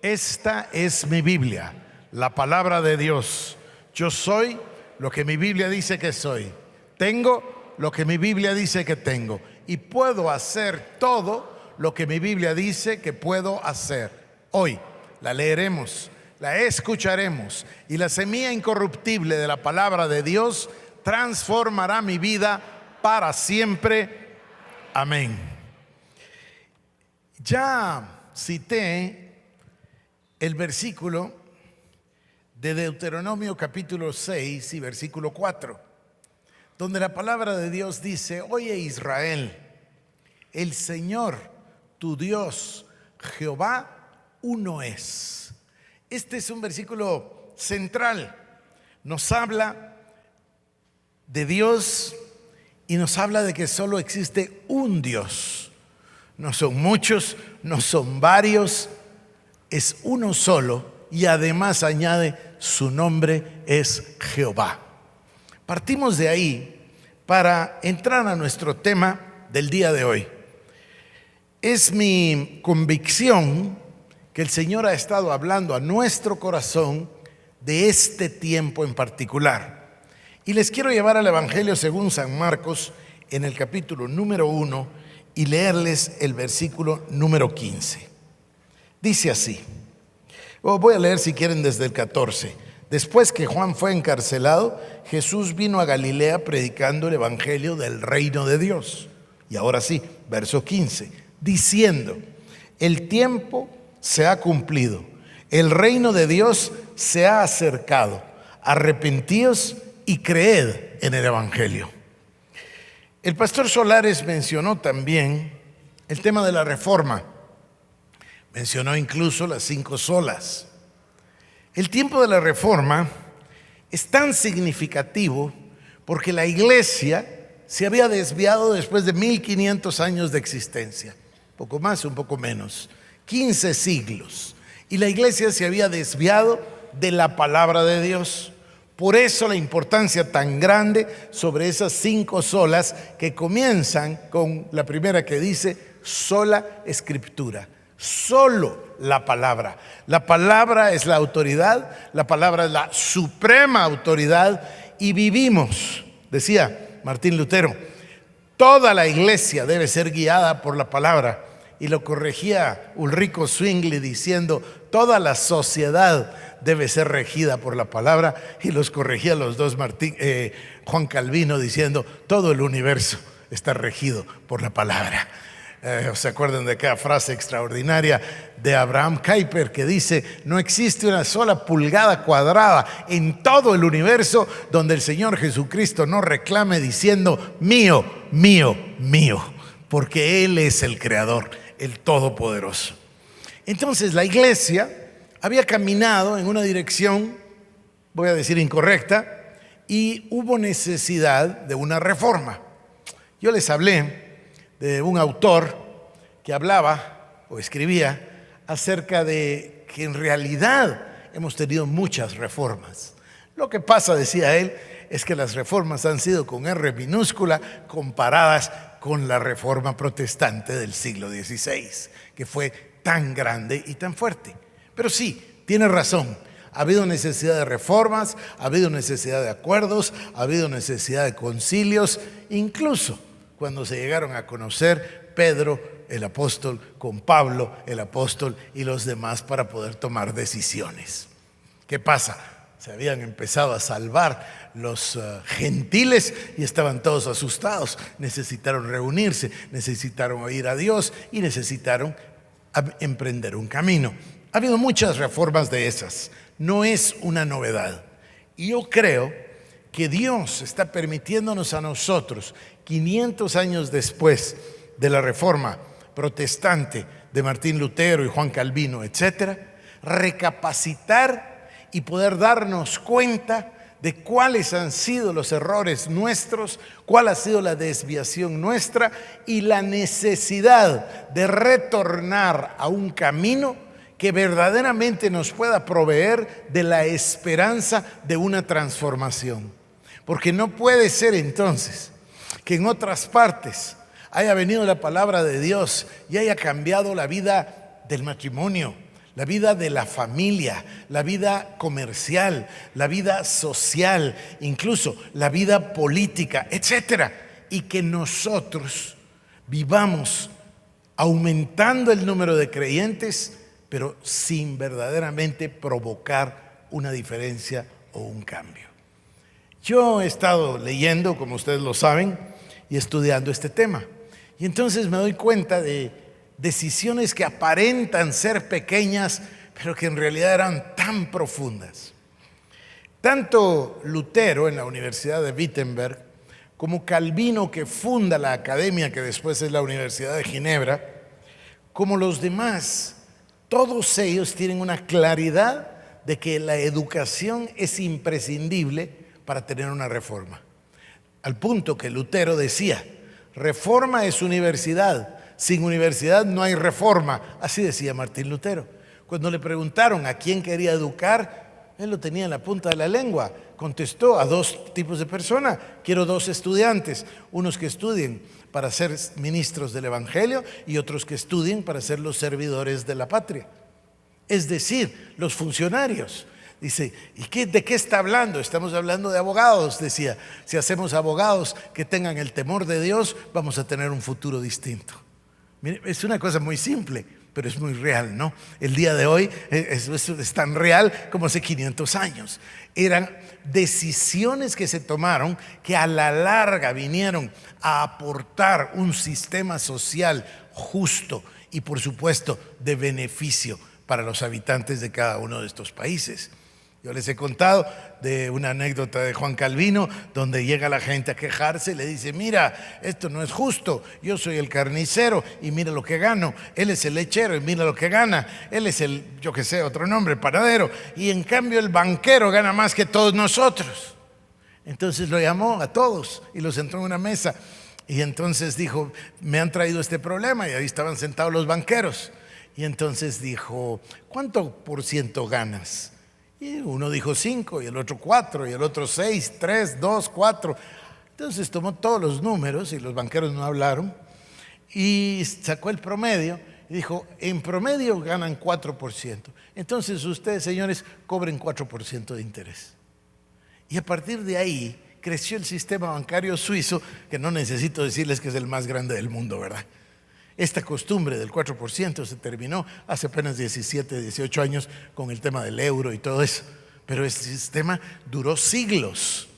Esta es mi Biblia, la palabra de Dios. Yo soy lo que mi Biblia dice que soy. Tengo lo que mi Biblia dice que tengo. Y puedo hacer todo lo que mi Biblia dice que puedo hacer. Hoy la leeremos, la escucharemos, y la semilla incorruptible de la palabra de Dios transformará mi vida para siempre. Amén. Ya cité el versículo de Deuteronomio capítulo 6 y versículo 4, donde la palabra de Dios dice: oye Israel, el Señor tu Dios Jehová uno es. Este es un versículo central. Nos habla de Dios y nos habla de que solo existe un Dios. No son muchos, no son varios, es uno solo, y además añade: su nombre es Jehová. Partimos de ahí para entrar a nuestro tema del día de hoy. Es mi convicción que el Señor ha estado hablando a nuestro corazón de este tiempo en particular. Y les quiero llevar al Evangelio según San Marcos en el capítulo número 1 y leerles el versículo número 15. Dice así, voy a leer si quieren desde el 14. Después que Juan fue encarcelado, Jesús vino a Galilea predicando el Evangelio del reino de Dios. Y ahora sí, verso 15, diciendo: el tiempo se ha cumplido, el reino de Dios se ha acercado, arrepentíos y creed en el Evangelio. El pastor Solares mencionó también el tema de la reforma. Mencionó incluso las 5 solas. El tiempo de la reforma es tan significativo porque la iglesia se había desviado después de 1500 años de existencia, poco más, un poco menos, 15 siglos, y la iglesia se había desviado de la palabra de Dios. Por eso la importancia tan grande sobre esas 5 solas que comienzan con la primera que dice: sola escritura. Solo la palabra. La palabra es la autoridad, la palabra es la suprema autoridad, y vivimos, decía Martín Lutero, toda la iglesia debe ser guiada por la palabra. Y lo corregía Ulrico Zwingli diciendo: toda la sociedad debe ser regida por la palabra. Y los corregía los dos Juan Calvino diciendo: todo el universo está regido por la palabra. ¿Se acuerdan de aquella frase extraordinaria de Abraham Kuyper que dice: no existe una sola pulgada cuadrada en todo el universo donde el Señor Jesucristo no reclame diciendo: mío, mío, mío, porque Él es el creador, el todopoderoso? Entonces la iglesia había caminado en una dirección, voy a decir, incorrecta, y hubo necesidad de una reforma. Yo les hablé de un autor que hablaba o escribía acerca de que en realidad hemos tenido muchas reformas. Lo que pasa, decía él, es que las reformas han sido con R minúscula comparadas con la reforma protestante del siglo XVI, que fue tan grande y tan fuerte. Pero sí, tiene razón. Ha habido necesidad de reformas, ha habido necesidad de acuerdos, ha habido necesidad de concilios, incluso cuando se llegaron a conocer Pedro el apóstol con Pablo el apóstol y los demás para poder tomar decisiones. ¿Qué pasa? Se habían empezado a salvar los gentiles y estaban todos asustados. Necesitaron reunirse, necesitaron oír a Dios y necesitaron emprender un camino. Ha habido muchas reformas de esas, no es una novedad. Y yo creo que Dios está permitiéndonos a nosotros, 500 años después de la reforma protestante de Martín Lutero y Juan Calvino, etcétera, recapacitar y poder darnos cuenta de cuáles han sido los errores nuestros, cuál ha sido la desviación nuestra y la necesidad de retornar a un camino que verdaderamente nos pueda proveer de la esperanza de una transformación. Porque no puede ser entonces que en otras partes haya venido la palabra de Dios y haya cambiado la vida del matrimonio, la vida de la familia, la vida comercial, la vida social, incluso la vida política, etcétera, y que nosotros vivamos aumentando el número de creyentes, pero sin verdaderamente provocar una diferencia o un cambio. Yo he estado leyendo, como ustedes lo saben, y estudiando este tema, y entonces me doy cuenta de decisiones que aparentan ser pequeñas, pero que en realidad eran tan profundas. Tanto Lutero en la Universidad de Wittenberg, como Calvino, que funda la academia que después es la Universidad de Ginebra, como los demás, todos ellos tienen una claridad de que la educación es imprescindible para tener una reforma. Al punto que Lutero decía, reforma es universidad, sin universidad no hay reforma. Así decía Martín Lutero. Cuando le preguntaron a quién quería educar, él lo tenía en la punta de la lengua. Contestó a dos tipos de personas: quiero dos estudiantes, unos que estudien para ser ministros del Evangelio y otros que estudien para ser los servidores de la patria. Es decir, los funcionarios. Dice, ¿de qué está hablando? Estamos hablando de abogados, decía. Si hacemos abogados que tengan el temor de Dios, vamos a tener un futuro distinto. Mire, es una cosa muy simple, pero es muy real, ¿no? El día de hoy es tan real como hace 500 años. Eran decisiones que se tomaron que a la larga vinieron a aportar un sistema social justo y, por supuesto, de beneficio para los habitantes de cada uno de estos países. Yo les he contado de una anécdota de Juan Calvino, donde llega la gente a quejarse y le dice, mira, esto no es justo, yo soy el carnicero y mira lo que gano, él es el lechero y mira lo que gana, él es el, yo qué sé, otro nombre, panadero, y en cambio el banquero gana más que todos nosotros. Entonces lo llamó a todos y los sentó en una mesa y entonces dijo, me han traído este problema, y ahí estaban sentados los banqueros, y entonces dijo, ¿cuánto por ciento ganas? Y uno dijo 5, y el otro 4, y el otro 6, 3, 2, 4. Entonces tomó todos los números, y los banqueros no hablaron, y sacó el promedio y dijo, en promedio ganan 4%. Entonces ustedes, señores, cobren 4% de interés. Y a partir de ahí creció el sistema bancario suizo, que no necesito decirles que es el más grande del mundo, ¿verdad? Esta costumbre del 4% se terminó hace apenas 17, 18 años con el tema del euro y todo eso. Pero este sistema duró siglos.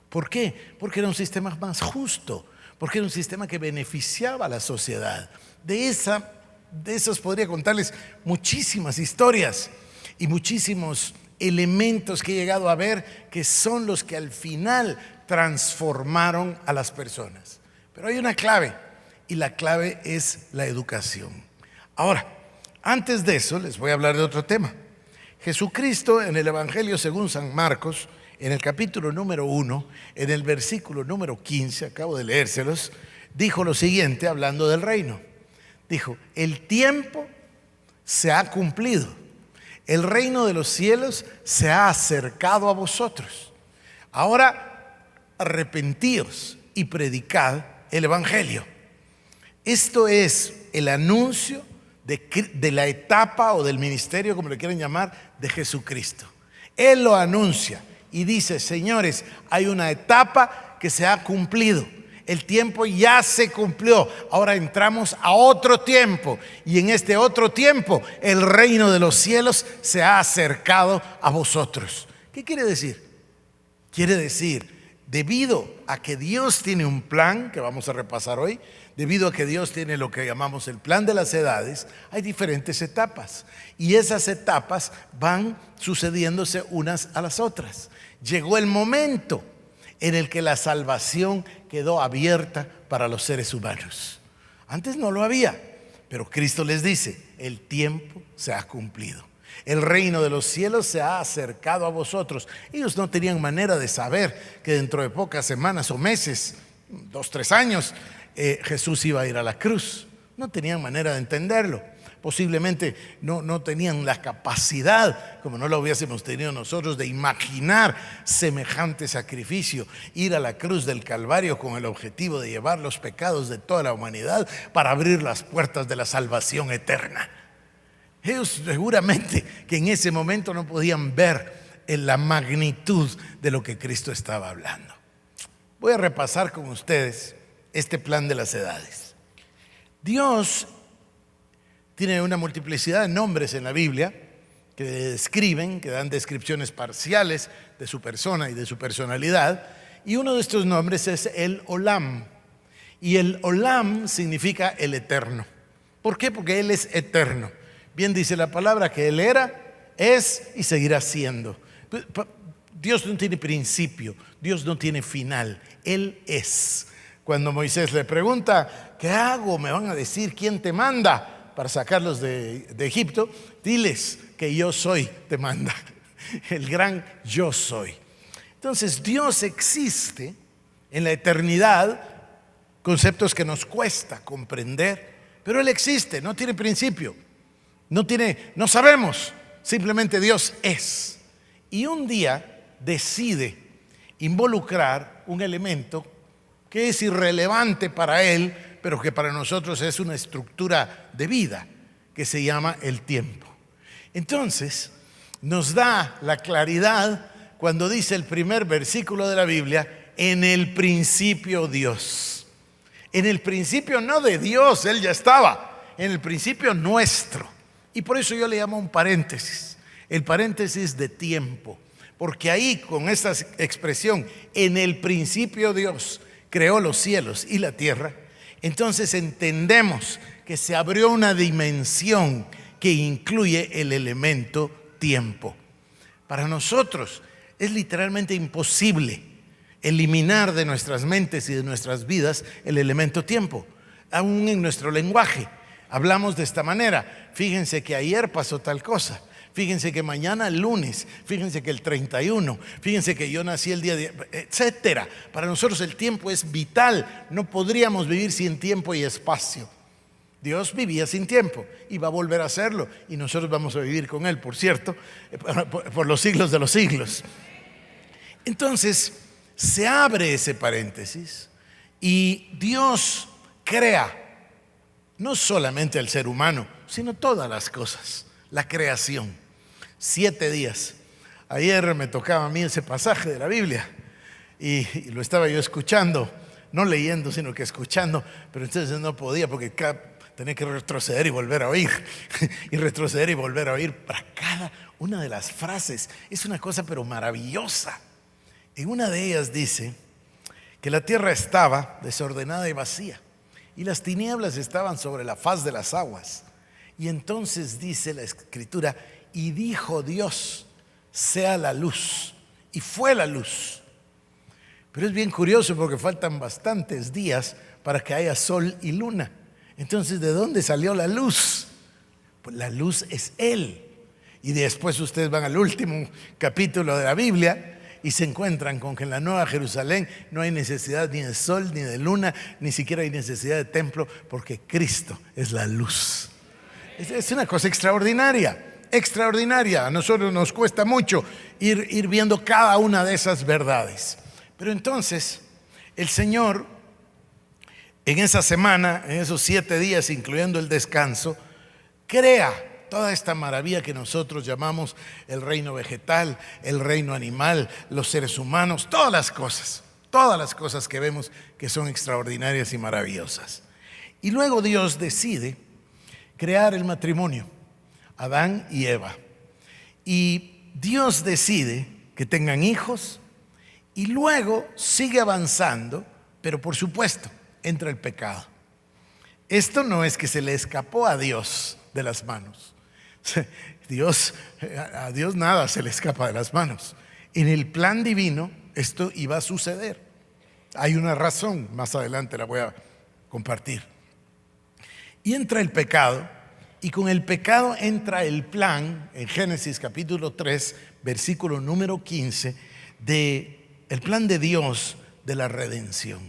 ¿Por qué? Porque era un sistema más justo, porque era un sistema que beneficiaba a la sociedad. De esas podría contarles muchísimas historias y muchísimos elementos que he llegado a ver que son los que al final transformaron a las personas. Pero hay una clave. Y la clave es la educación. Ahora, antes de eso, les voy a hablar de otro tema. Jesucristo en el Evangelio según San Marcos, en el capítulo número 1, en el versículo número 15, acabo de leérselos, dijo lo siguiente hablando del reino. Dijo, el tiempo se ha cumplido. El reino de los cielos se ha acercado a vosotros. Ahora, arrepentíos y predicad el Evangelio. Esto es el anuncio de la etapa o del ministerio, como le quieren llamar, de Jesucristo. Él lo anuncia y dice, señores, hay una etapa que se ha cumplido. El tiempo ya se cumplió. Ahora entramos a otro tiempo. Y en este otro tiempo, el reino de los cielos se ha acercado a vosotros. ¿Qué quiere decir? Quiere decir, debido a que Dios tiene un plan, que vamos a repasar hoy, debido a que Dios tiene lo que llamamos el plan de las edades, hay diferentes etapas. Y esas etapas van sucediéndose unas a las otras. Llegó el momento en el que la salvación quedó abierta para los seres humanos. Antes no lo había, pero Cristo les dice, el tiempo se ha cumplido. El reino de los cielos se ha acercado a vosotros. Ellos no tenían manera de saber que dentro de pocas semanas o meses, 2, 3 años, Jesús iba a ir a la cruz. No tenían manera de entenderlo. Posiblemente no tenían la capacidad, como no lo hubiésemos tenido nosotros, de imaginar semejante sacrificio, ir a la cruz del Calvario con el objetivo de llevar los pecados de toda la humanidad para abrir las puertas de la salvación eterna. Ellos seguramente que en ese momento no podían ver la magnitud de lo que Cristo estaba hablando. Voy a repasar con ustedes este plan de las edades. Dios tiene una multiplicidad de nombres en la Biblia que describen, que dan descripciones parciales de su persona y de su personalidad. Y uno de estos nombres es el Olam. Y el Olam significa el eterno. ¿Por qué? Porque Él es eterno. Bien dice la palabra que Él era, es y seguirá siendo. Dios no tiene principio, Dios no tiene final, Él es. Cuando Moisés le pregunta, ¿qué hago? Me van a decir, ¿quién te manda para sacarlos de Egipto? Diles que yo soy, te manda. El gran yo soy. Entonces Dios existe en la eternidad, conceptos que nos cuesta comprender, pero Él existe, no tiene principio, no sabemos, simplemente Dios es. Y un día decide involucrar un elemento que es irrelevante para Él, pero que para nosotros es una estructura de vida, que se llama el tiempo. Entonces, nos da la claridad cuando dice el primer versículo de la Biblia, en el principio Dios. En el principio no de Dios, Él ya estaba, en el principio nuestro. Y por eso yo le llamo un paréntesis, el paréntesis de tiempo, porque ahí con esta expresión, en el principio Dios creó los cielos y la tierra, entonces entendemos que se abrió una dimensión que incluye el elemento tiempo. Para nosotros es literalmente imposible eliminar de nuestras mentes y de nuestras vidas el elemento tiempo. Aún en nuestro lenguaje hablamos de esta manera. Fíjense que ayer pasó tal cosa. Fíjense que mañana lunes, fíjense que el 31, fíjense que yo nací el día de, etcétera. Para nosotros el tiempo es vital. No podríamos vivir sin tiempo y espacio. Dios vivía sin tiempo y va a volver a hacerlo. Y nosotros vamos a vivir con Él, por cierto, por los siglos de los siglos. Entonces, se abre ese paréntesis y Dios crea no solamente al ser humano, sino todas las cosas, la creación. 7 días. Ayer me tocaba a mí ese pasaje de la Biblia y lo estaba yo escuchando, no leyendo, sino que escuchando, pero entonces no podía porque tenía que retroceder y volver a oír y retroceder y volver a oír para cada una de las frases. Es una cosa pero maravillosa. En una de ellas dice que la tierra estaba desordenada y vacía y las tinieblas estaban sobre la faz de las aguas. Y entonces dice la Escritura, y dijo Dios, sea la luz. Y fue la luz. Pero es bien curioso porque faltan bastantes días para que haya sol y luna. Entonces, ¿de dónde salió la luz? Pues la luz es Él. Y después ustedes van al último capítulo de la Biblia y se encuentran con que en la Nueva Jerusalén no hay necesidad ni de sol ni de luna, ni siquiera hay necesidad de templo, porque Cristo es la luz. Es una cosa extraordinaria, extraordinaria. A nosotros nos cuesta mucho ir viendo cada una de esas verdades. Pero entonces, el Señor, en esa semana, en esos 7 días, incluyendo el descanso, crea toda esta maravilla que nosotros llamamos el reino vegetal, el reino animal, los seres humanos, todas las cosas que vemos que son extraordinarias y maravillosas. Y luego Dios decide crear el matrimonio, Adán y Eva. Y Dios decide que tengan hijos y luego sigue avanzando, pero por supuesto entra el pecado. Esto no es que se le escapó a Dios de las manos. A Dios nada se le escapa de las manos. En el plan divino esto iba a suceder. Hay una razón, más adelante la voy a compartir. Y entra el pecado, y con el pecado entra el plan, en Génesis capítulo 3, versículo número 15, el plan de Dios de la redención.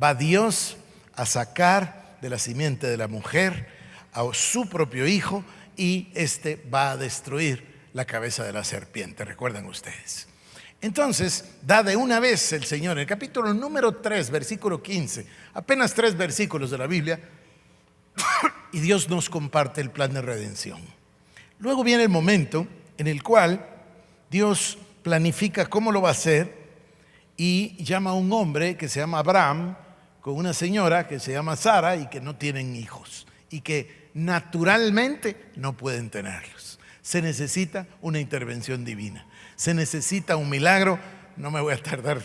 Va Dios a sacar de la simiente de la mujer a su propio hijo, y este va a destruir la cabeza de la serpiente, recuerdan ustedes. Entonces, da de una vez el Señor, en el capítulo número 3, versículo 15, apenas 3 versículos de la Biblia, y Dios nos comparte el plan de redención. Luego viene el momento en el cual Dios planifica cómo lo va a hacer y llama a un hombre que se llama Abraham con una señora que se llama Sara y que no tienen hijos y que naturalmente no pueden tenerlos. Se necesita una intervención divina, se necesita un milagro. No me voy a tardar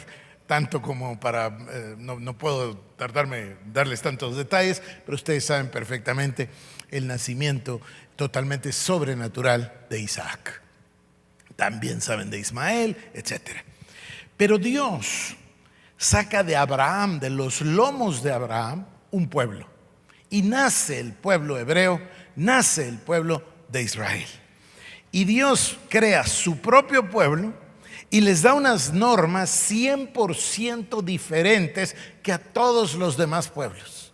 tanto como para, no puedo tardarme darles tantos detalles, pero ustedes saben perfectamente el nacimiento totalmente sobrenatural de Isaac. También saben de Ismael, etc. Pero Dios saca de Abraham, de los lomos de Abraham, un pueblo. Y nace el pueblo hebreo, nace el pueblo de Israel. Y Dios crea su propio pueblo y les da unas normas 100% diferentes que a todos los demás pueblos.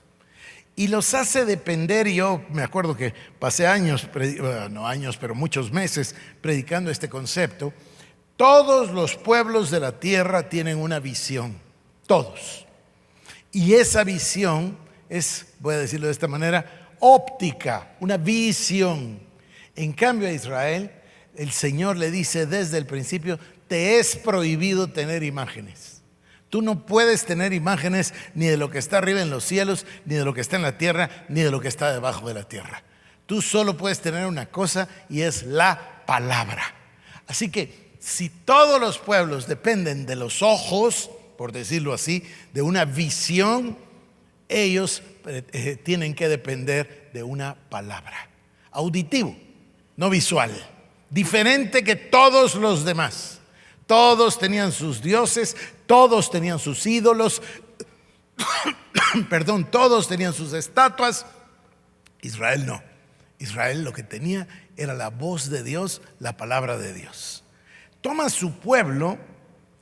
Y los hace depender. Yo me acuerdo que pasé años, no años, pero muchos meses predicando este concepto. Todos los pueblos de la tierra tienen una visión, todos. Y esa visión es, voy a decirlo de esta manera, óptica, una visión. En cambio a Israel, el Señor le dice desde el principio: te es prohibido tener imágenes. Tú no puedes tener imágenes ni de lo que está arriba en los cielos, ni de lo que está en la tierra, ni de lo que está debajo de la tierra. Tú solo puedes tener una cosa y es la palabra. Así que si todos los pueblos dependen de los ojos, por decirlo así, de una visión, ellos tienen que depender de una palabra. Auditivo, no visual. Diferente que todos los demás. Todos tenían sus dioses, todos tenían sus ídolos, perdón, todos tenían sus estatuas. Israel no. Israel lo que tenía era la voz de Dios, la palabra de Dios. Toma su pueblo,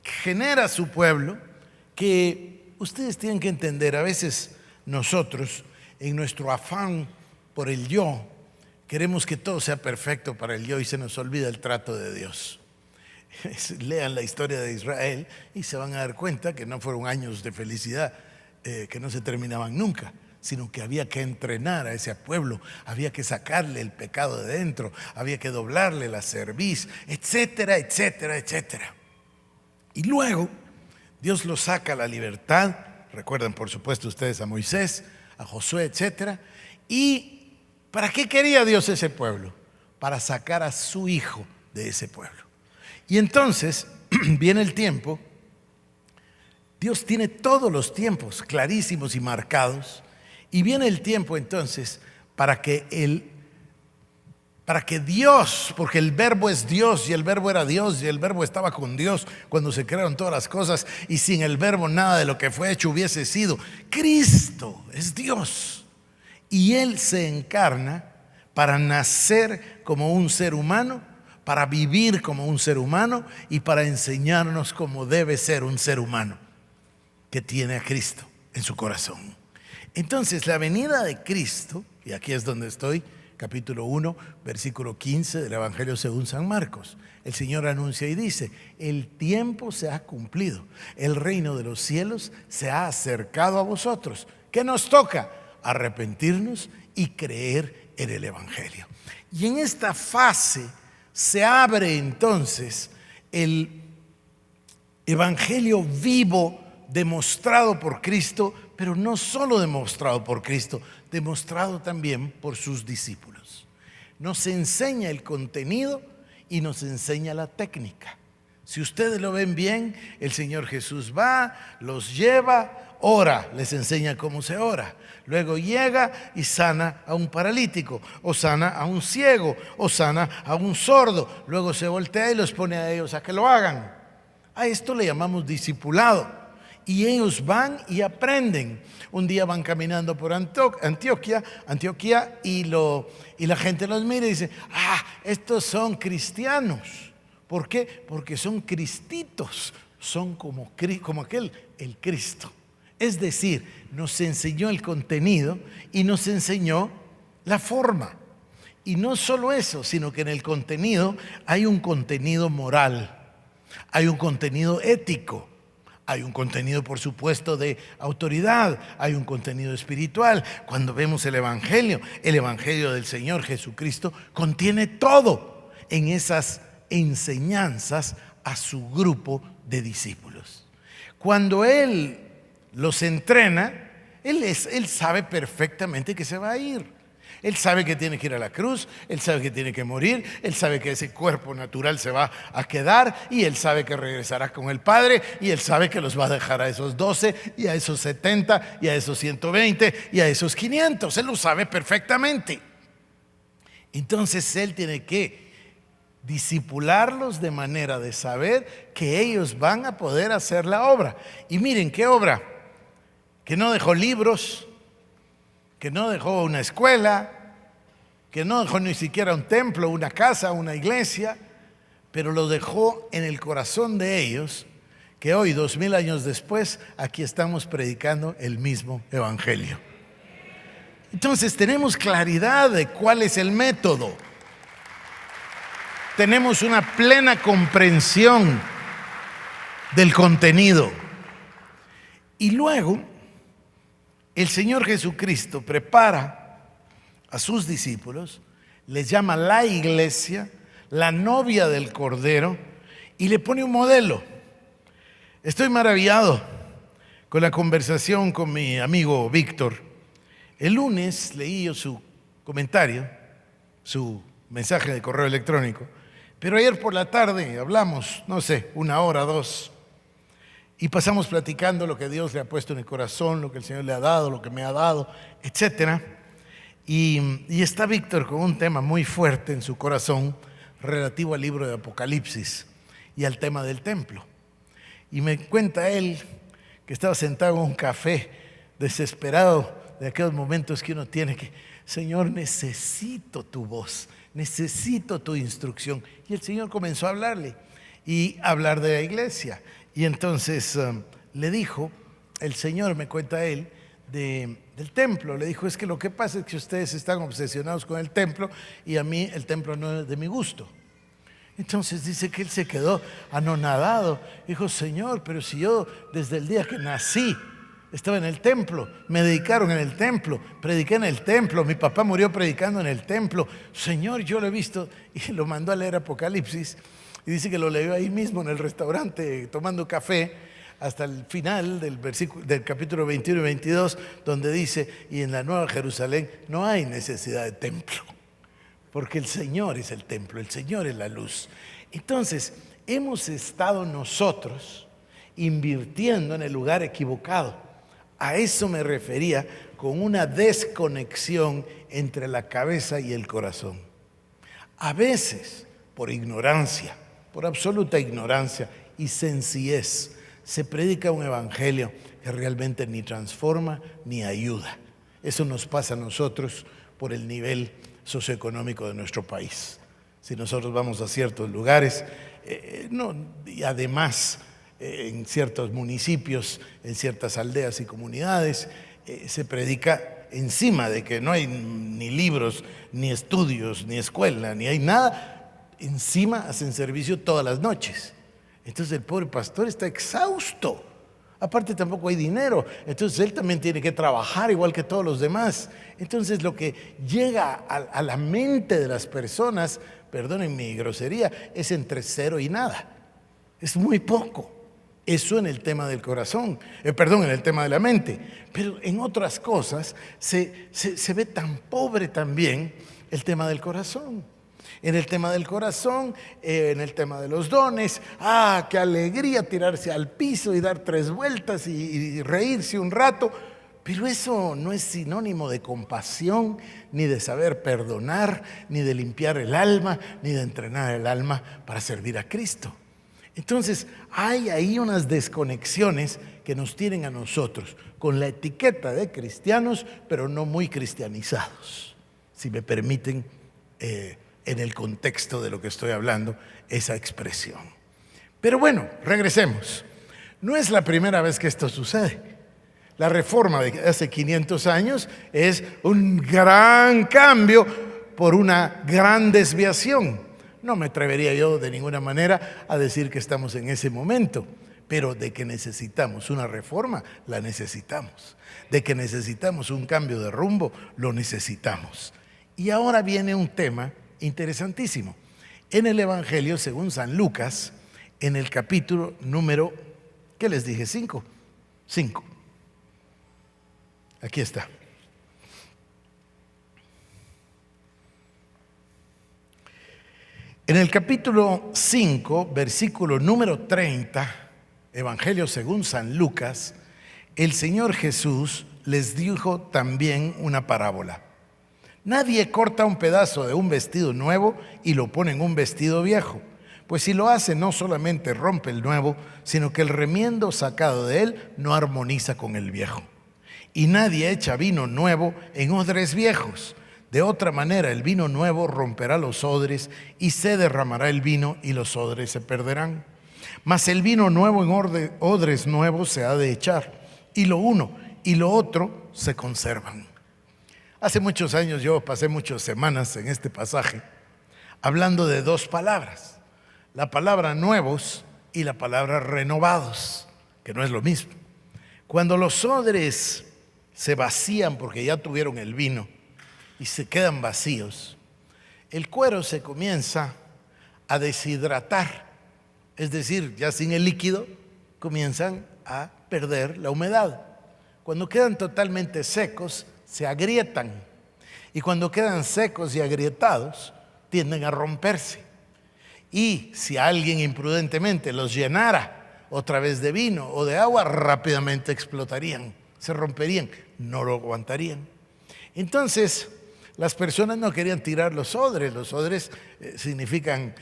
genera su pueblo, que ustedes tienen que entender. A veces nosotros, en nuestro afán por el yo, queremos que todo sea perfecto para el yo y se nos olvida el trato de Dios. Lean la historia de Israel y se van a dar cuenta que no fueron años de felicidad que no se terminaban nunca, sino que había que entrenar a ese pueblo, había que sacarle el pecado de dentro, había que doblarle la cerviz, etcétera, etcétera, etcétera. Y luego Dios los saca a la libertad. Recuerdan, por supuesto, ustedes a Moisés, a Josué, etcétera. ¿Y para qué quería Dios ese pueblo? Para sacar a su hijo de ese pueblo. Y entonces viene el tiempo. Dios tiene todos los tiempos clarísimos y marcados. Y viene el tiempo entonces para que Dios, porque el verbo es Dios y el verbo era Dios y el verbo estaba con Dios cuando se crearon todas las cosas, y sin el verbo nada de lo que fue hecho hubiese sido. Cristo es Dios y Él se encarna para nacer como un ser humano, para vivir como un ser humano y para enseñarnos cómo debe ser un ser humano que tiene a Cristo en su corazón. Entonces la venida de Cristo, y aquí es donde estoy, capítulo 1, versículo 15 del Evangelio según San Marcos. El Señor anuncia y dice: el tiempo se ha cumplido, el reino de los cielos se ha acercado a vosotros. ¿Qué nos toca? Arrepentirnos y creer en el Evangelio. Y en esta fase se abre entonces el Evangelio vivo, demostrado por Cristo, pero no solo demostrado por Cristo, demostrado también por sus discípulos. Nos enseña el contenido y nos enseña la técnica. Si ustedes lo ven bien, el Señor Jesús va, los lleva, ora, les enseña cómo se ora. Luego llega y sana a un paralítico, o sana a un ciego, o sana a un sordo. Luego se voltea y los pone a ellos a que lo hagan. A esto le llamamos discipulado. Y ellos van y aprenden. Un día van caminando por Antioquia y la gente los mira y dice: estos son cristianos. ¿Por qué? Porque son cristitos, son como aquel, el Cristo. Es decir, nos enseñó el contenido y nos enseñó la forma. Y no solo eso, sino que en el contenido hay un contenido moral, hay un contenido ético, Hay un contenido, por supuesto, de autoridad, hay un contenido espiritual. Cuando vemos el Evangelio del Señor Jesucristo contiene todo en esas enseñanzas a su grupo de discípulos. Cuando Él los entrena, Él sabe perfectamente que se va a ir. Él sabe que tiene que ir a la cruz, Él sabe que tiene que morir, Él sabe que ese cuerpo natural se va a quedar y Él sabe que regresará con el Padre y Él sabe que los va a dejar a esos 12 y a esos 70 y a esos 120 y a esos 500. Él lo sabe perfectamente. Entonces Él tiene que discipularlos de manera de saber que ellos van a poder hacer la obra. Y miren, ¿qué obra? Que no dejó libros, que no dejó una escuela, que no dejó ni siquiera un templo, una casa, una iglesia, pero lo dejó en el corazón de ellos, que hoy, 2000 años después, aquí estamos predicando el mismo evangelio. Entonces tenemos claridad de cuál es el método. Tenemos una plena comprensión del contenido. Y luego, el Señor Jesucristo prepara a sus discípulos, les llama la iglesia, la novia del Cordero, y le pone un modelo. Estoy maravillado con la conversación con mi amigo Víctor. El lunes leí yo su comentario, su mensaje de correo electrónico, pero ayer por la tarde hablamos, no sé, 1 hora, 2, y pasamos platicando lo que Dios le ha puesto en el corazón, lo que el Señor le ha dado, lo que me ha dado, etcétera. Y está Víctor con un tema muy fuerte en su corazón relativo al libro de Apocalipsis y al tema del templo. Y me cuenta él que estaba sentado en un café desesperado de aquellos momentos que uno tiene que, Señor, necesito tu voz, necesito tu instrucción. Y el Señor comenzó a hablarle y a hablar de la iglesia. Y entonces le dijo, el Señor, me cuenta él, del templo. Le dijo, es que lo que pasa es que ustedes están obsesionados con el templo y a mí el templo no es de mi gusto. Entonces dice que él se quedó anonadado. Dijo, Señor, pero si yo desde el día que nací estaba en el templo, me dedicaron en el templo, prediqué en el templo, mi papá murió predicando en el templo. Señor, yo lo he visto. Y lo mandó a leer Apocalipsis y dice que lo leyó ahí mismo en el restaurante tomando café, hasta el final del capítulo 21 y 22, donde dice, y en la Nueva Jerusalén no hay necesidad de templo, porque el Señor es el templo, el Señor es la luz. Entonces, hemos estado nosotros invirtiendo en el lugar equivocado. A eso me refería con una desconexión entre la cabeza y el corazón. A veces, por ignorancia, por absoluta ignorancia y sencillez, se predica un evangelio que realmente ni transforma ni ayuda. Eso nos pasa a nosotros por el nivel socioeconómico de nuestro país. Si nosotros vamos a ciertos lugares, y además en ciertos municipios, en ciertas aldeas y comunidades, se predica encima de que no hay ni libros, ni estudios, ni escuela, ni hay nada. Encima hacen servicio todas las noches. Entonces el pobre pastor está exhausto. Aparte tampoco hay dinero. Entonces él también tiene que trabajar igual que todos los demás. Entonces lo que llega a la mente de las personas, perdonen mi grosería, es entre 0 y nada. Es muy poco. Eso en el tema del corazón, en el tema de la mente. Pero en otras cosas se ve tan pobre también el tema del corazón. En el tema del corazón, en el tema de los dones, qué alegría tirarse al piso y dar 3 vueltas y reírse un rato. Pero eso no es sinónimo de compasión, ni de saber perdonar, ni de limpiar el alma, ni de entrenar el alma para servir a Cristo. Entonces, hay ahí unas desconexiones que nos tienen a nosotros con la etiqueta de cristianos, pero no muy cristianizados, si me permiten en el contexto de lo que estoy hablando, esa expresión. Pero bueno, regresemos. No es la primera vez que esto sucede. La reforma de hace 500 años es un gran cambio por una gran desviación. No me atrevería yo de ninguna manera a decir que estamos en ese momento, pero de que necesitamos una reforma, la necesitamos. De que necesitamos un cambio de rumbo, lo necesitamos. Y ahora viene un tema interesantísimo. En el Evangelio, según San Lucas, en el capítulo número, ¿qué les dije? 5. Aquí está. En el capítulo 5, versículo número 30, Evangelio según San Lucas, el Señor Jesús les dijo también una parábola. Nadie corta un pedazo de un vestido nuevo y lo pone en un vestido viejo, pues si lo hace no solamente rompe el nuevo, sino que el remiendo sacado de él no armoniza con el viejo. Y nadie echa vino nuevo en odres viejos. De otra manera el vino nuevo romperá los odres y se derramará el vino y los odres se perderán. Mas el vino nuevo en odres nuevos se ha de echar, y lo uno y lo otro se conservan. Hace muchos años yo pasé muchas semanas en este pasaje hablando de dos palabras, la palabra nuevos y la palabra renovados, que no es lo mismo. Cuando los odres se vacían porque ya tuvieron el vino y se quedan vacíos, el cuero se comienza a deshidratar, es decir, ya sin el líquido comienzan a perder la humedad. Cuando quedan totalmente secos, se agrietan, y cuando quedan secos y agrietados, tienden a romperse. Y si alguien imprudentemente los llenara otra vez de vino o de agua, rápidamente explotarían, se romperían, no lo aguantarían. Entonces, las personas no querían tirar los odres significan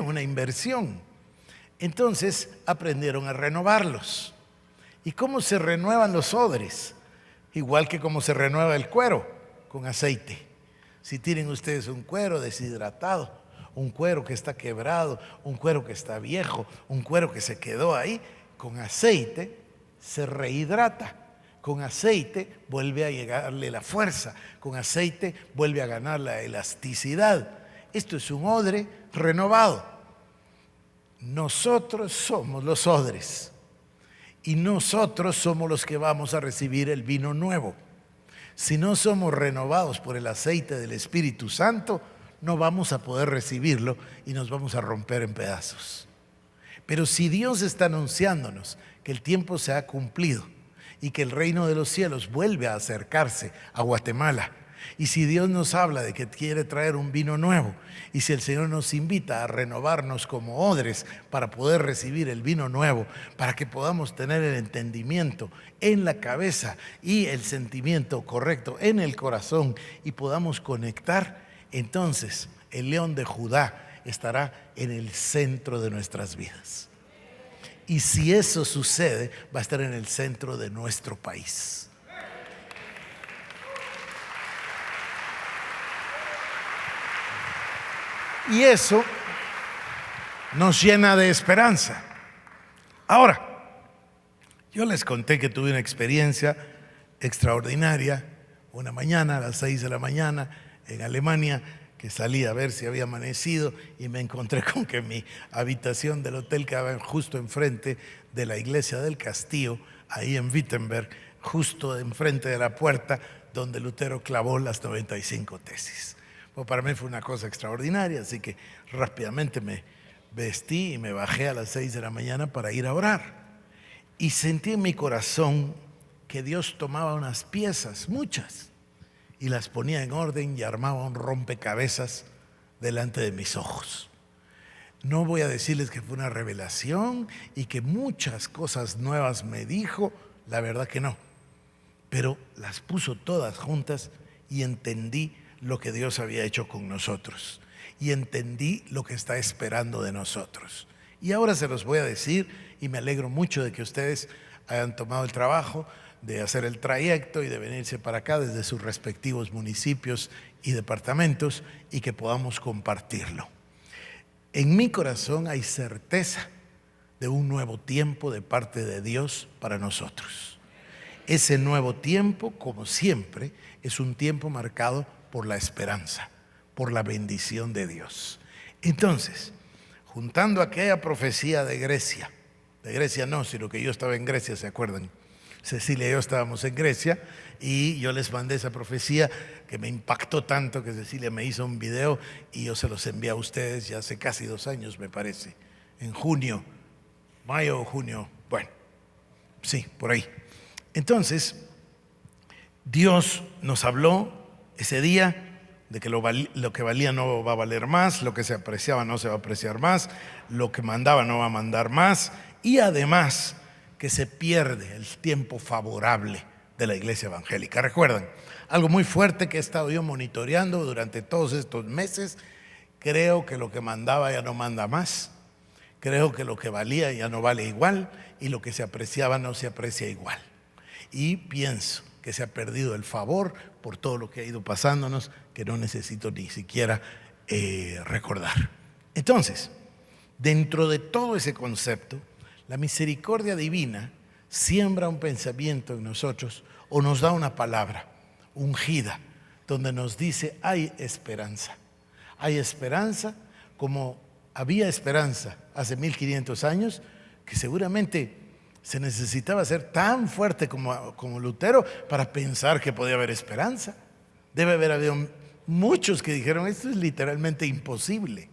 una inversión. Entonces aprendieron a renovarlos. ¿Y cómo se renuevan los odres? Igual que como se renueva el cuero, con aceite. Si tienen ustedes un cuero deshidratado, un cuero que está quebrado, un cuero que está viejo, un cuero que se quedó ahí, con aceite se rehidrata. Con aceite vuelve a llegarle la fuerza, con aceite vuelve a ganar la elasticidad. Esto es un odre renovado. Nosotros somos los odres y nosotros somos los que vamos a recibir el vino nuevo. Si no somos renovados por el aceite del Espíritu Santo, no vamos a poder recibirlo y nos vamos a romper en pedazos. Pero si Dios está anunciándonos que el tiempo se ha cumplido y que el reino de los cielos vuelve a acercarse a Guatemala, y si Dios nos habla de que quiere traer un vino nuevo, y si el Señor nos invita a renovarnos como odres para poder recibir el vino nuevo, para que podamos tener el entendimiento en la cabeza y el sentimiento correcto en el corazón y podamos conectar, entonces el león de Judá estará en el centro de nuestras vidas. Y si eso sucede, va a estar en el centro de nuestro país. Y eso nos llena de esperanza. Ahora, yo les conté que tuve una experiencia extraordinaria una mañana a las 6 de la mañana en Alemania, que salí a ver si había amanecido y me encontré con que mi habitación del hotel quedaba justo enfrente de la iglesia del Castillo, ahí en Wittenberg, justo enfrente de la puerta donde Lutero clavó las 95 tesis. Bueno, para mí fue una cosa extraordinaria, así que rápidamente me vestí y me bajé a las 6 de la mañana para ir a orar. Y sentí en mi corazón que Dios tomaba unas piezas, muchas, y las ponía en orden y armaba un rompecabezas delante de mis ojos. No voy a decirles que fue una revelación y que muchas cosas nuevas me dijo, la verdad que no, pero las puso todas juntas y entendí lo que Dios había hecho con nosotros y entendí lo que está esperando de nosotros. Y ahora se los voy a decir y me alegro mucho de que ustedes hayan tomado el trabajo de hacer el trayecto y de venirse para acá desde sus respectivos municipios y departamentos y que podamos compartirlo. En mi corazón hay certeza de un nuevo tiempo de parte de Dios para nosotros. Ese nuevo tiempo, como siempre, es un tiempo marcado por la esperanza, por la bendición de Dios. Entonces, juntando aquella profecía de Grecia, de Grecia no, sino que yo estaba en Grecia, ¿se acuerdan? Cecilia y yo estábamos en Grecia y yo les mandé esa profecía que me impactó tanto que Cecilia me hizo un video y yo se los envié a ustedes ya hace casi 2 años, me parece, en junio, mayo o junio, bueno, sí, por ahí. Entonces, Dios nos habló ese día de que lo que valía no va a valer más, lo que se apreciaba no se va a apreciar más, lo que mandaba no va a mandar más, y además que se pierde el tiempo favorable de la iglesia evangélica. Recuerdan, algo muy fuerte que he estado yo monitoreando durante todos estos meses, creo que lo que mandaba ya no manda más, creo que lo que valía ya no vale igual y lo que se apreciaba no se aprecia igual. Y pienso que se ha perdido el favor por todo lo que ha ido pasándonos, que no necesito ni siquiera recordar. Entonces, dentro de todo ese concepto, la misericordia divina siembra un pensamiento en nosotros o nos da una palabra ungida donde nos dice hay esperanza. Hay esperanza como había esperanza hace 1500 años, que seguramente se necesitaba ser tan fuerte como Lutero para pensar que podía haber esperanza. Debe haber habido muchos que dijeron esto es literalmente imposible,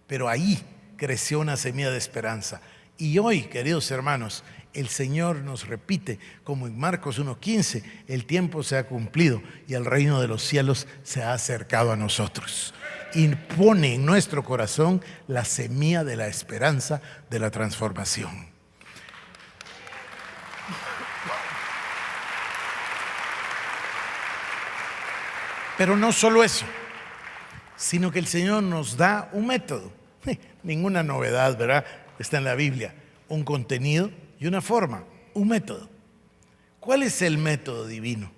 pero ahí creció una semilla de esperanza. Y hoy, queridos hermanos, el Señor nos repite, como en Marcos 1:15, el tiempo se ha cumplido y el reino de los cielos se ha acercado a nosotros. Y pone en nuestro corazón la semilla de la esperanza de la transformación. Pero no solo eso, sino que el Señor nos da un método. Ninguna novedad, ¿verdad? Está en la Biblia. Un contenido y una forma, un método. ¿Cuál es el método divino?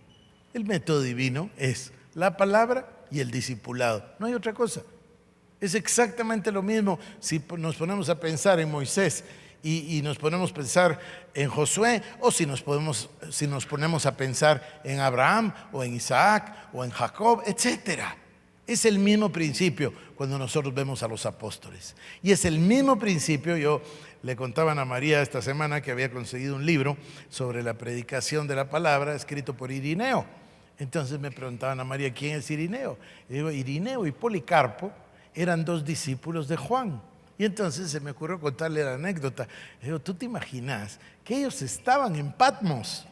El método divino es la palabra y el discipulado. No hay otra cosa. Es exactamente lo mismo si nos ponemos a pensar en Moisés y nos ponemos a pensar en Josué, o si nos ponemos a pensar en Abraham o en Isaac o en Jacob, etcétera. Es el mismo principio cuando nosotros vemos a los apóstoles. Y es el mismo principio. Yo le contaba a Ana María esta semana que había conseguido un libro sobre la predicación de la palabra escrito por Irineo. Entonces me preguntaba Ana María, ¿quién es Irineo? Y digo, Irineo y Policarpo eran 2 discípulos de Juan. Y entonces se me ocurrió contarle la anécdota. Le digo, ¿tú te imaginas que ellos estaban en Patmos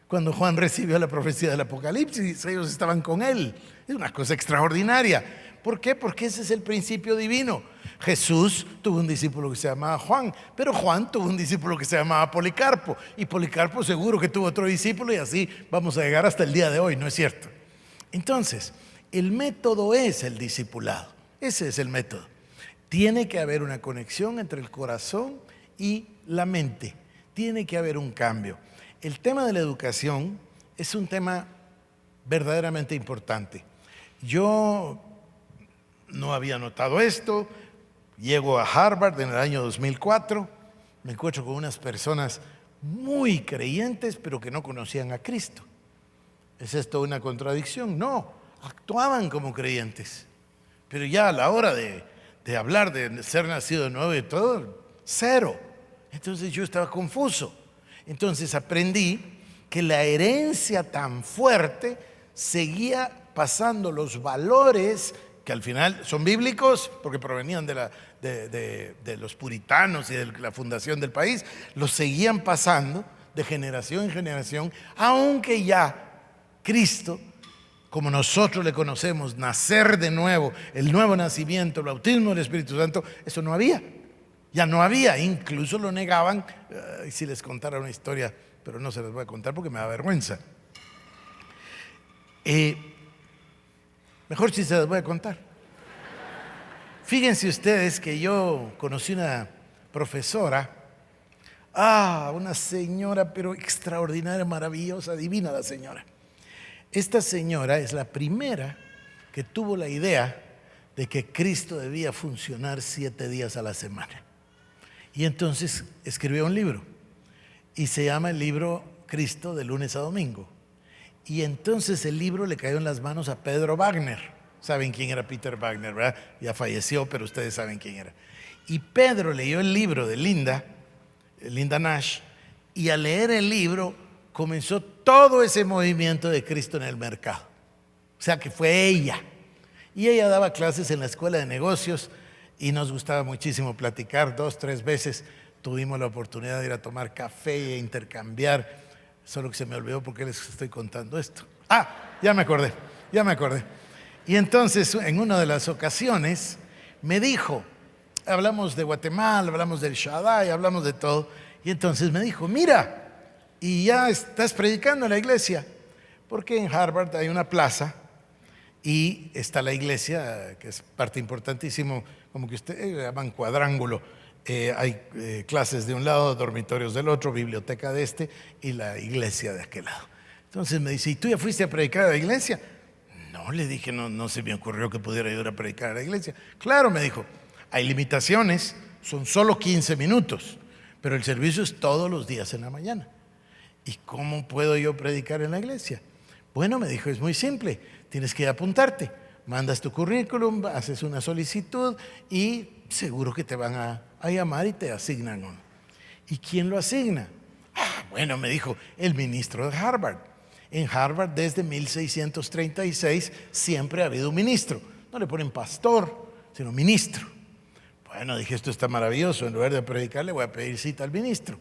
cuando Juan recibió la profecía del Apocalipsis? Ellos estaban con él. Es una cosa extraordinaria. ¿Por qué? Porque ese es el principio divino. Jesús tuvo un discípulo que se llamaba Juan, pero Juan tuvo un discípulo que se llamaba Policarpo, y Policarpo seguro que tuvo otro discípulo, y así vamos a llegar hasta el día de hoy, ¿no es cierto? Entonces, el método es el discipulado. Ese es el método. Tiene que haber una conexión entre el corazón y la mente. Tiene que haber un cambio. El tema de la educación es un tema verdaderamente importante. Yo no había notado esto. Llego a Harvard en el año 2004. Me encuentro con unas personas muy creyentes, pero que no conocían a Cristo. ¿Es esto una contradicción? No, actuaban como creyentes. Pero ya a la hora de hablar de ser nacido de nuevo y todo, cero. Entonces yo estaba confuso. Entonces aprendí que la herencia tan fuerte seguía pasando los valores que al final son bíblicos porque provenían de los puritanos y de la fundación del país, los seguían pasando de generación en generación, aunque ya Cristo, como nosotros le conocemos, nacer de nuevo, el nuevo nacimiento, el bautismo del Espíritu Santo, eso no había. Ya no había, incluso lo negaban. Si les contara una historia, pero no se les voy a contar porque me da vergüenza. Mejor si se las voy a contar. Fíjense ustedes que yo conocí una profesora, una señora, pero extraordinaria, maravillosa, divina la señora. Esta señora es la primera que tuvo la idea de que Cristo debía funcionar 7 días a la semana. Y entonces escribió un libro y se llama el libro Cristo de lunes a domingo. Y entonces el libro le cayó en las manos a Pedro Wagner. Saben quién era Peter Wagner, ¿verdad? Ya falleció, pero ustedes saben quién era. Y Pedro leyó el libro de Linda Linda Nash, y al leer el libro comenzó todo ese movimiento de Cristo en el mercado. O sea que fue ella. Y ella daba clases en la escuela de negocios y nos gustaba muchísimo platicar. 2, 3 veces tuvimos la oportunidad de ir a tomar café e intercambiar. Solo que se me olvidó por qué les estoy contando esto. Ya me acordé. Y entonces en una de las ocasiones me dijo, hablamos de Guatemala, hablamos del Shaddai, hablamos de todo. Y entonces me dijo, mira, y ya estás predicando en la iglesia, porque en Harvard hay una plaza y está la iglesia, que es parte importantísimo, como que ustedes llaman cuadrángulo. Hay clases de un lado, dormitorios del otro, biblioteca de este y la iglesia de aquel lado. Entonces me dice, ¿y tú ya fuiste a predicar a la iglesia? No, le dije, no se me ocurrió que pudiera ir a predicar a la iglesia. Claro, me dijo, hay limitaciones, son solo 15 minutos, pero el servicio es todos los días en la mañana. ¿Y cómo puedo yo predicar en la iglesia? Bueno, me dijo, es muy simple, tienes que apuntarte, mandas tu currículum, haces una solicitud y seguro que te van a llamar y te asignan uno. ¿Y quién lo asigna? Bueno, me dijo, el ministro de Harvard. En Harvard desde 1636 siempre ha habido un ministro. No le ponen pastor, sino ministro. Bueno, dije, esto está maravilloso. En lugar de predicarle, voy a pedir cita al ministro.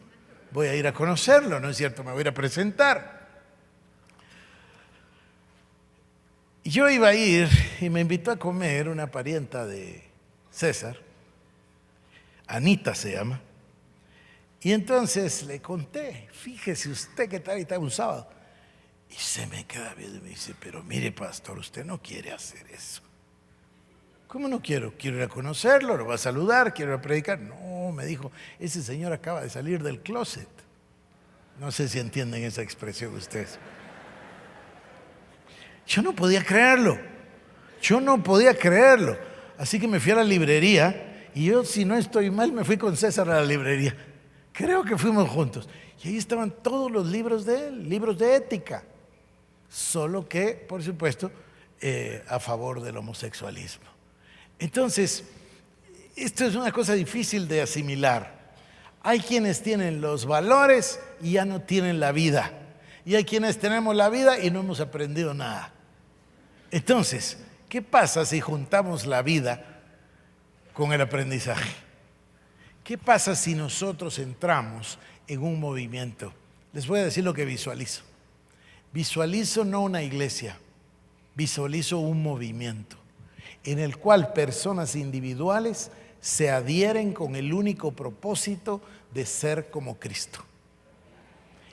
Voy a ir a conocerlo, ¿no es cierto? Me voy a ir a presentar. Yo iba a ir y me invitó a comer una parienta de César, Anita se llama. Y entonces le conté, fíjese usted que tal y tal un sábado. Y se me queda viendo y me dice, pero mire pastor, usted no quiere hacer eso. ¿Cómo no quiero? Quiero ir a conocerlo, lo voy a saludar, quiero ir a predicar. No, me dijo, ese señor acaba de salir del closet. No sé si entienden esa expresión ustedes. Yo no podía creerlo. Así que me fui a la librería y yo, si no estoy mal, me fui con César a la librería. Creo que fuimos juntos. Y ahí estaban todos los libros de él, libros de ética. Solo que, por supuesto, a favor del homosexualismo. Entonces, esto es una cosa difícil de asimilar. Hay quienes tienen los valores y ya no tienen la vida. Y hay quienes tenemos la vida y no hemos aprendido nada. Entonces, ¿qué pasa si juntamos la vida con el aprendizaje? ¿Qué pasa si nosotros entramos en un movimiento? Les voy a decir lo que visualizo. Visualizo no una iglesia, visualizo un movimiento en el cual personas individuales se adhieren con el único propósito de ser como Cristo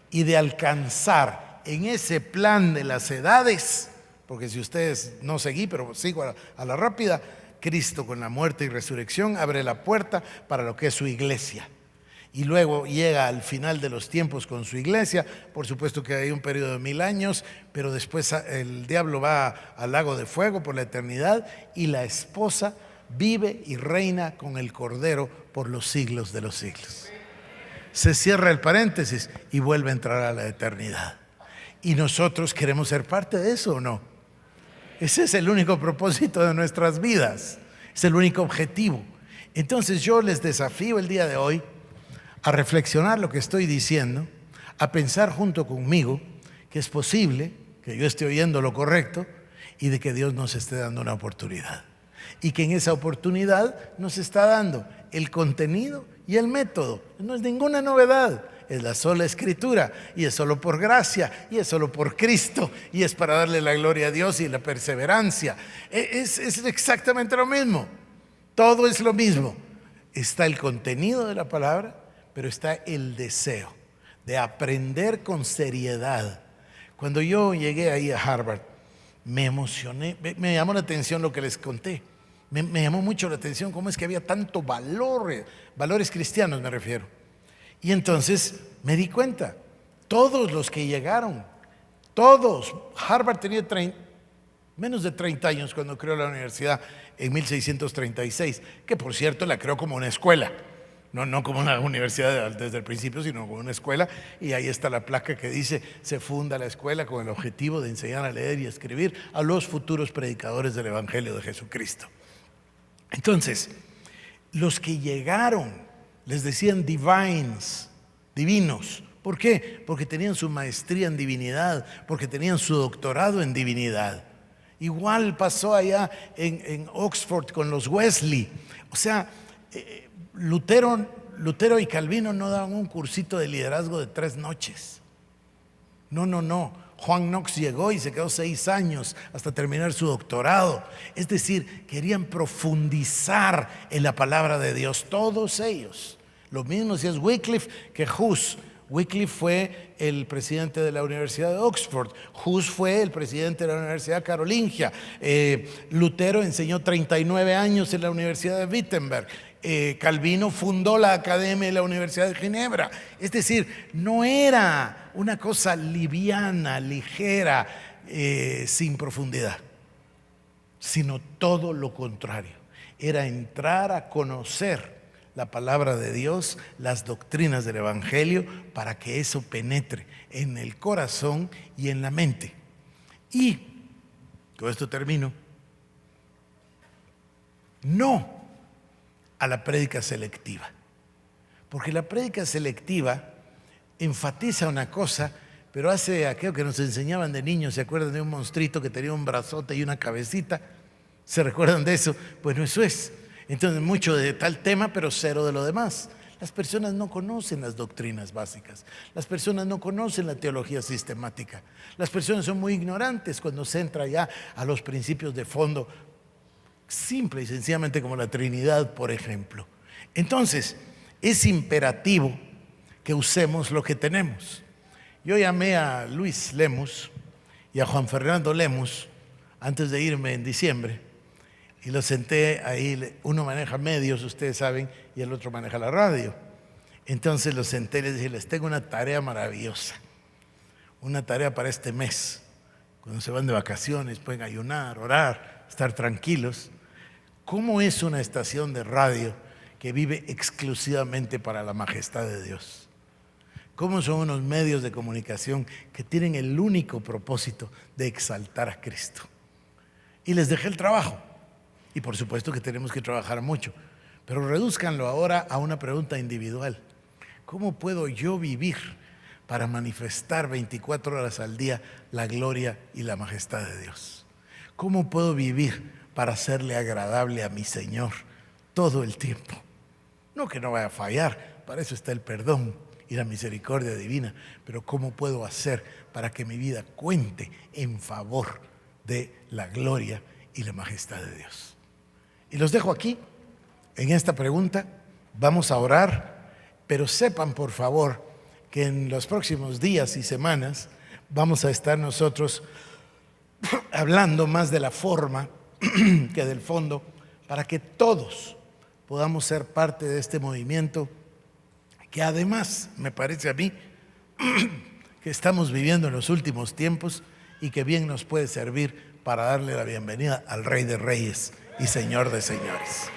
y de alcanzar en ese plan de las edades, porque si ustedes no seguí, pero sigo a la rápida, Cristo con la muerte y resurrección abre la puerta para lo que es su iglesia. Y luego llega al final de los tiempos con su iglesia. Por supuesto que hay un periodo de 1000 años, pero después el diablo va al lago de fuego por la eternidad y la esposa vive y reina con el Cordero por los siglos de los siglos. Se cierra el paréntesis y vuelve a entrar a la eternidad. ¿Y nosotros queremos ser parte de eso o no? Ese es el único propósito de nuestras vidas, es el único objetivo. Entonces yo les desafío el día de hoy a reflexionar lo que estoy diciendo, a pensar junto conmigo que es posible que yo esté oyendo lo correcto y de que Dios nos esté dando una oportunidad. Y que en esa oportunidad nos está dando el contenido y el método. No es ninguna novedad, es la sola escritura y es solo por gracia y es solo por Cristo y es para darle la gloria a Dios y la perseverancia. Es exactamente lo mismo, todo es lo mismo. Está el contenido de la palabra, pero está el deseo de aprender con seriedad. Cuando yo llegué ahí a Harvard, me emocioné, me llamó la atención lo que les conté. Me llamó mucho la atención cómo es que había tanto valores cristianos me refiero. Y entonces me di cuenta, todos los que llegaron, todos, Harvard tenía menos de 30 años cuando creó la universidad en 1636, que por cierto la creó como una escuela. No como una universidad desde el principio, sino como una escuela. Y ahí está la placa que dice, se funda la escuela con el objetivo de enseñar a leer y escribir a los futuros predicadores del Evangelio de Jesucristo. Entonces, los que llegaron, les decían divines, divinos. ¿Por qué? Porque tenían su maestría en divinidad, porque tenían su doctorado en divinidad. Igual pasó allá en Oxford con los Wesley. O sea, Lutero y Calvino no daban un cursito de liderazgo de 3 noches. No. Juan Knox llegó y se quedó 6 años hasta terminar su doctorado. Es decir, querían profundizar en la palabra de Dios, todos ellos. Lo mismo si es Wycliffe que Hus. Wycliffe fue el presidente de la Universidad de Oxford. Hus fue el presidente de la Universidad Carolingia. Lutero enseñó 39 años en la Universidad de Wittenberg. Calvino fundó la Academia de la Universidad de Ginebra. Es decir, no era una cosa liviana, ligera, sin profundidad, sino todo lo contrario. Era entrar a conocer la palabra de Dios, las doctrinas del Evangelio, para que eso penetre en el corazón y en la mente. Y con esto termino. No a la prédica selectiva, porque la prédica selectiva enfatiza una cosa, pero hace aquello que nos enseñaban de niños. ¿Se acuerdan de un monstruito que tenía un brazote y una cabecita? ¿Se recuerdan de eso? Pues no, eso es. Entonces, mucho de tal tema, pero cero de lo demás. Las personas no conocen las doctrinas básicas. Las personas no conocen la teología sistemática. Las personas son muy ignorantes cuando se entra ya a los principios de fondo, simple y sencillamente como la Trinidad, por ejemplo. Entonces, es imperativo que usemos lo que tenemos. Yo llamé a Luis Lemus y a Juan Fernando Lemus antes de irme en diciembre y los senté ahí. Uno maneja medios, ustedes saben, y el otro maneja la radio. Entonces los senté y les dije: les tengo una tarea maravillosa, una tarea para este mes. Cuando se van de vacaciones pueden ayunar, orar, estar tranquilos. ¿Cómo es una estación de radio que vive exclusivamente para la majestad de Dios? ¿Cómo son unos medios de comunicación que tienen el único propósito de exaltar a Cristo? Y les dejé el trabajo. Y por supuesto que tenemos que trabajar mucho, pero redúzcanlo ahora a una pregunta individual. ¿Cómo puedo yo vivir para manifestar 24 horas al día la gloria y la majestad de Dios? ¿Cómo puedo vivir para hacerle agradable a mi Señor todo el tiempo? No que no vaya a fallar, para eso está el perdón y la misericordia divina, pero ¿cómo puedo hacer para que mi vida cuente en favor de la gloria y la majestad de Dios? Y los dejo aquí en esta pregunta. Vamos a orar, pero sepan por favor que en los próximos días y semanas vamos a estar nosotros hablando más de la forma que del fondo, para que todos podamos ser parte de este movimiento que además me parece a mí que estamos viviendo en los últimos tiempos y que bien nos puede servir para darle la bienvenida al Rey de Reyes y Señor de Señores.